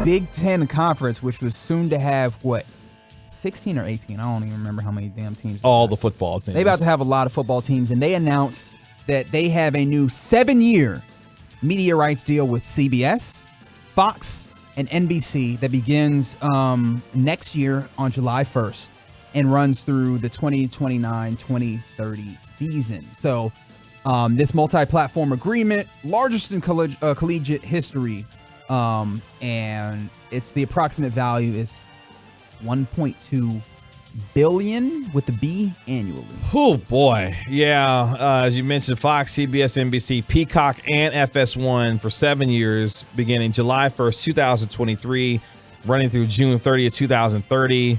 Big Ten Conference, which was soon to have, 16 or 18? I don't even remember how many damn teams. All the football teams. They're about to have a lot of football teams, and they announced that they have a new 7-year media rights deal with CBS, Fox, and NBC that begins next year on July 1st and runs through the 2029-2030 season. So this multi-platform agreement, largest in collegiate history, and it's the approximate value is $1.2 billion with the B annually. Oh boy, yeah. As you mentioned, Fox, CBS, NBC, Peacock, and FS1 for 7 years, beginning July 1st, 2023, running through June 30th, 2030.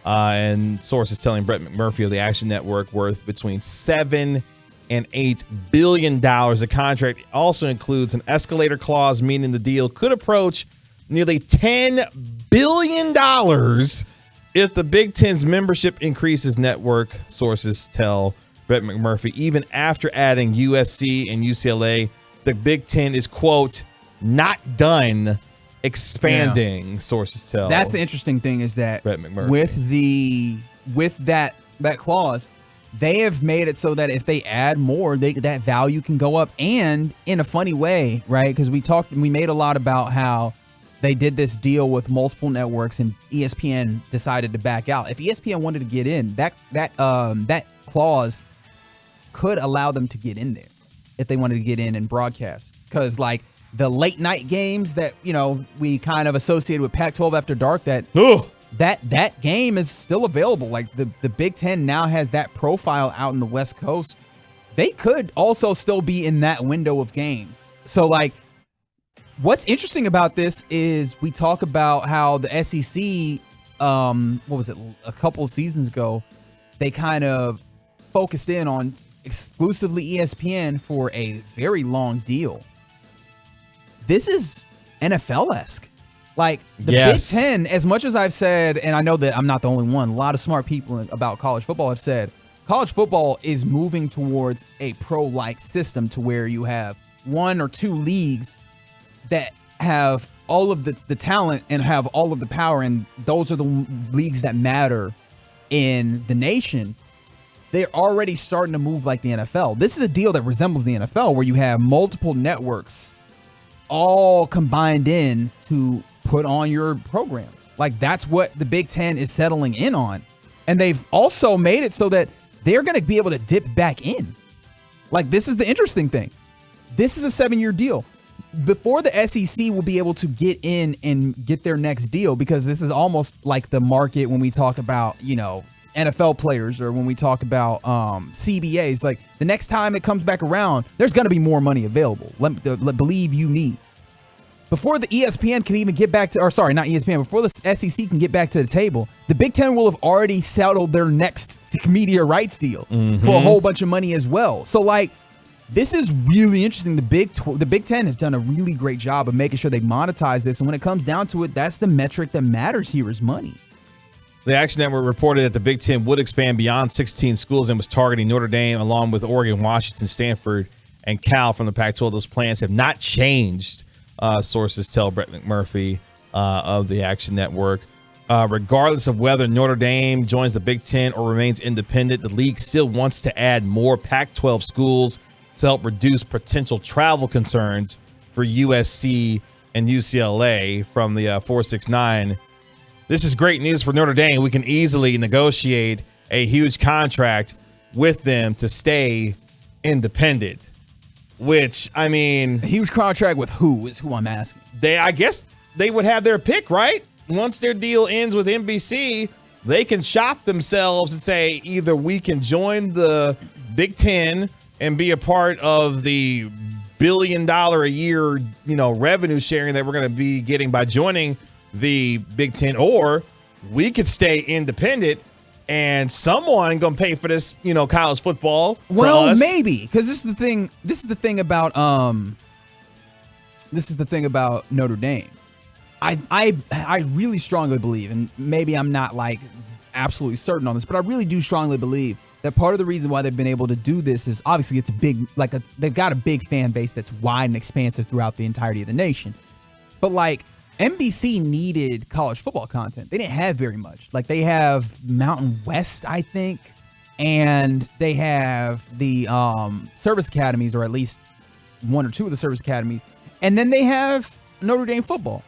And sources telling Brett McMurphy of the Action Network worth between $7 and $8 billion. The contract also includes an escalator clause, meaning the deal could approach nearly $10 billion if the Big Ten's membership increases, network sources tell Brett McMurphy. Even after adding USC and UCLA, the Big Ten is, quote, not done expanding, sources tell. That's the interesting thing is that Brett McMurphy. with that clause, they have made it so that if they add more, that value can go up, and in a funny way, right? Because we made a lot about how they did this deal with multiple networks and ESPN decided to back out. If ESPN wanted to get in, that clause could allow them to get in there if they wanted to get in and broadcast. Because like the late night games that, we kind of associated with Pac-12 After Dark, that game is still available. Like the Big Ten now has that profile out in the West Coast. They could also still be in that window of games. So like, what's interesting about this is we talk about how the SEC, a couple of seasons ago, they kind of focused in on exclusively ESPN for a very long deal. This is NFL-esque. Like the Big Ten, as much as I've said, and I know that I'm not the only one, a lot of smart people about college football have said, college football is moving towards a pro-like system to where you have one or two leagues that have all of the talent and have all of the power, and those are the leagues that matter in the nation. They're already starting to move like the NFL. This is a deal that resembles the NFL, where you have multiple networks all combined in to put on your programs. Like that's what the Big Ten is settling in on. And they've also made it so that they're going to be able to dip back in. Like this is the interesting thing. This is a 7-year deal. Before the SEC will be able to get in and get their next deal, because this is almost like the market when we talk about, NFL players, or when we talk about CBAs. Like the next time it comes back around, there's going to be more money available. Believe you me. Before the ESPN can even get back to, or sorry, not ESPN, before the SEC can get back to the table, the Big Ten will have already settled their next media rights deal for a whole bunch of money as well. So like, this is really interesting. The Big Ten has done a really great job of making sure they monetize this. And when it comes down to it, that's the metric that matters here is money. The Action Network reported that the Big Ten would expand beyond 16 schools and was targeting Notre Dame along with Oregon, Washington, Stanford, and Cal from the Pac-12. Those plans have not changed, sources tell Brett McMurphy of the Action Network. Regardless of whether Notre Dame joins the Big Ten or remains independent, the league still wants to add more Pac-12 schools to help reduce potential travel concerns for USC and UCLA from the 469. This is great news for Notre Dame. We can easily negotiate a huge contract with them to stay independent, which, I mean... A huge contract with who is who I'm asking. I guess they would have their pick, right? Once their deal ends with NBC, they can shop themselves and say either we can join the Big Ten and be a part of the $1 billion a year, revenue sharing that we're going to be getting by joining the Big Ten, or we could stay independent and someone gonna pay for this, college football. Well, us. Maybe, because this is the thing. This is the thing about Notre Dame. I really strongly believe, and maybe I'm not like absolutely certain on this, but I really do strongly believe that part of the reason why they've been able to do this is obviously it's a big, they've got a big fan base that's wide and expansive throughout the entirety of the nation. But like, NBC needed college football content. They didn't have very much. Like, they have Mountain West, I think, and they have the service academies, or at least one or two of the service academies, and then they have Notre Dame football.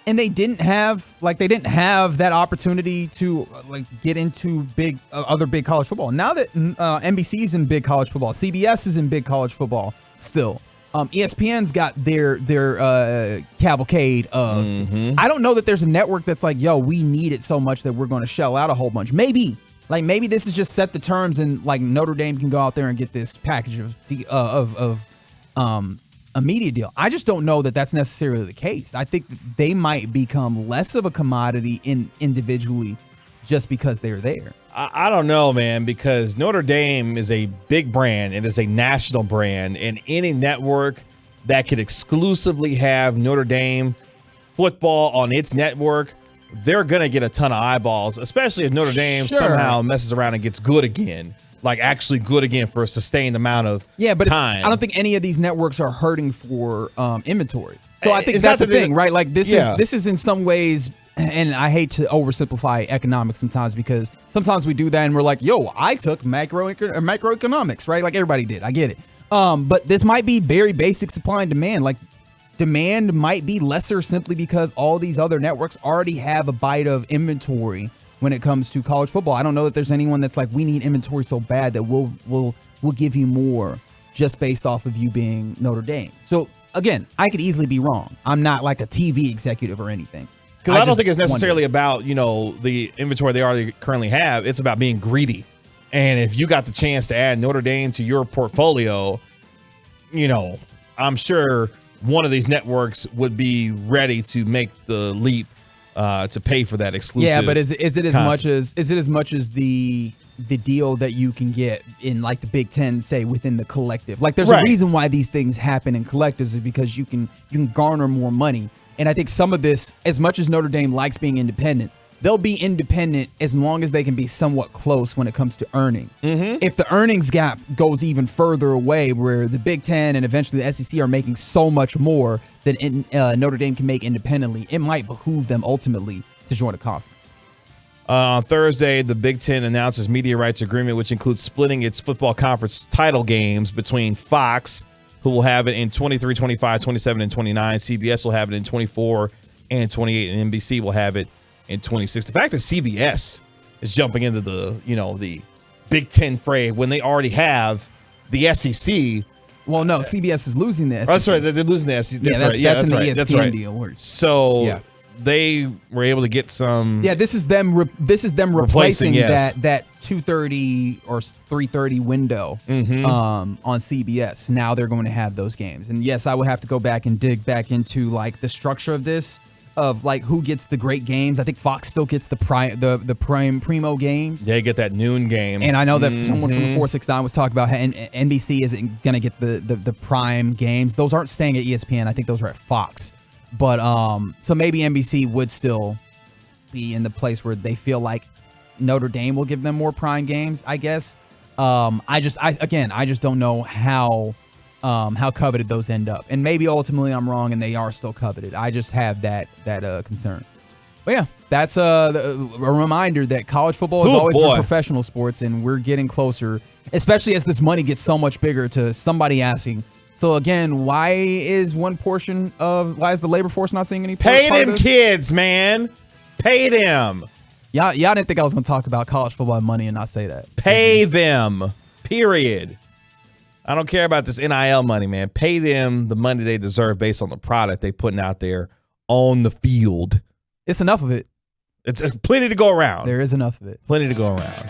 And they didn't have that opportunity to get into other big college football. Now that NBC's in big college football, CBS is in big college football still. ESPN's got their cavalcade of. I don't know that there's a network that's like, yo, we need it so much that we're going to shell out a whole bunch. Maybe this is just set the terms, and like Notre Dame can go out there and get this package of a media deal. I just don't know that that's necessarily the case. I think that they might become less of a commodity individually just because they're there. I don't know, man, because Notre Dame is a big brand. It is a national brand, and any network that could exclusively have Notre Dame football on its network, they're going to get a ton of eyeballs, especially if Notre Dame somehow messes around and gets good again. Like actually good again for a sustained amount of time. I don't think any of these networks are hurting for inventory. So I think that's the thing, right? Like this is in some ways, and I hate to oversimplify economics sometimes, because sometimes we do that and we're like, yo, I took macroeconomics, right? Like everybody did. I get it. But this might be very basic supply and demand. Like demand might be lesser simply because all these other networks already have a bite of inventory when it comes to college football. I don't know that there's anyone that's like, we need inventory so bad that we'll give you more just based off of you being Notre Dame. So again, I could easily be wrong. I'm not like a TV executive or anything. Because I don't think it's necessarily about, the inventory they already currently have. It's about being greedy. And if you got the chance to add Notre Dame to your portfolio, I'm sure one of these networks would be ready to make the leap to pay for that exclusive. Yeah, but is it as much as the deal that you can get in like the Big Ten, say within the collective? Like there's a reason why these things happen in collectives, is because you can garner more money. And I think some of this, as much as Notre Dame likes being independent, they'll be independent as long as they can be somewhat close when it comes to earnings. If the earnings gap goes even further away, where the Big Ten and eventually the SEC are making so much more than Notre Dame can make independently, it might behoove them ultimately to join a conference. On Thursday, the Big Ten announces media rights agreement, which includes splitting its football conference title games between Fox, who will have it in 23, 25, 27, and 29. CBS will have it in 24 and 28, and NBC will have it in 26. The fact that CBS is jumping into the Big Ten fray when they already have the SEC. Well, no, CBS is losing the SEC. Oh, that's right. They're losing the SEC. That's right. That's in the ESPN deal. So they were able to get some. Yeah, this is them replacing that 2:30 or 3:30 window on CBS. Now they're going to have those games. And yes, I would have to go back and dig back into like the structure of this, of like who gets the great games. I think Fox still gets the primo games. They get that noon game. And I know that someone from the 469 was talking about how NBC isn't going to get the prime games. Those aren't staying at ESPN. I think those are at Fox. But so maybe NBC would still be in the place where they feel like Notre Dame will give them more prime games, I guess. I just don't know how coveted those end up. And maybe ultimately I'm wrong and they are still coveted. I just have that concern. But yeah, that's a reminder that college football has always been professional sports, and we're getting closer, especially as this money gets so much bigger, to somebody asking, so again, why is the labor force not seeing any pay them kids, man? Pay them. Y'all didn't think I was going to talk about college football and money and not say that. Pay them, period. I don't care about this NIL money, man. Pay them the money they deserve based on the product they putting out there on the field. It's enough of it. It's plenty to go around. There is enough of it. Plenty to go around.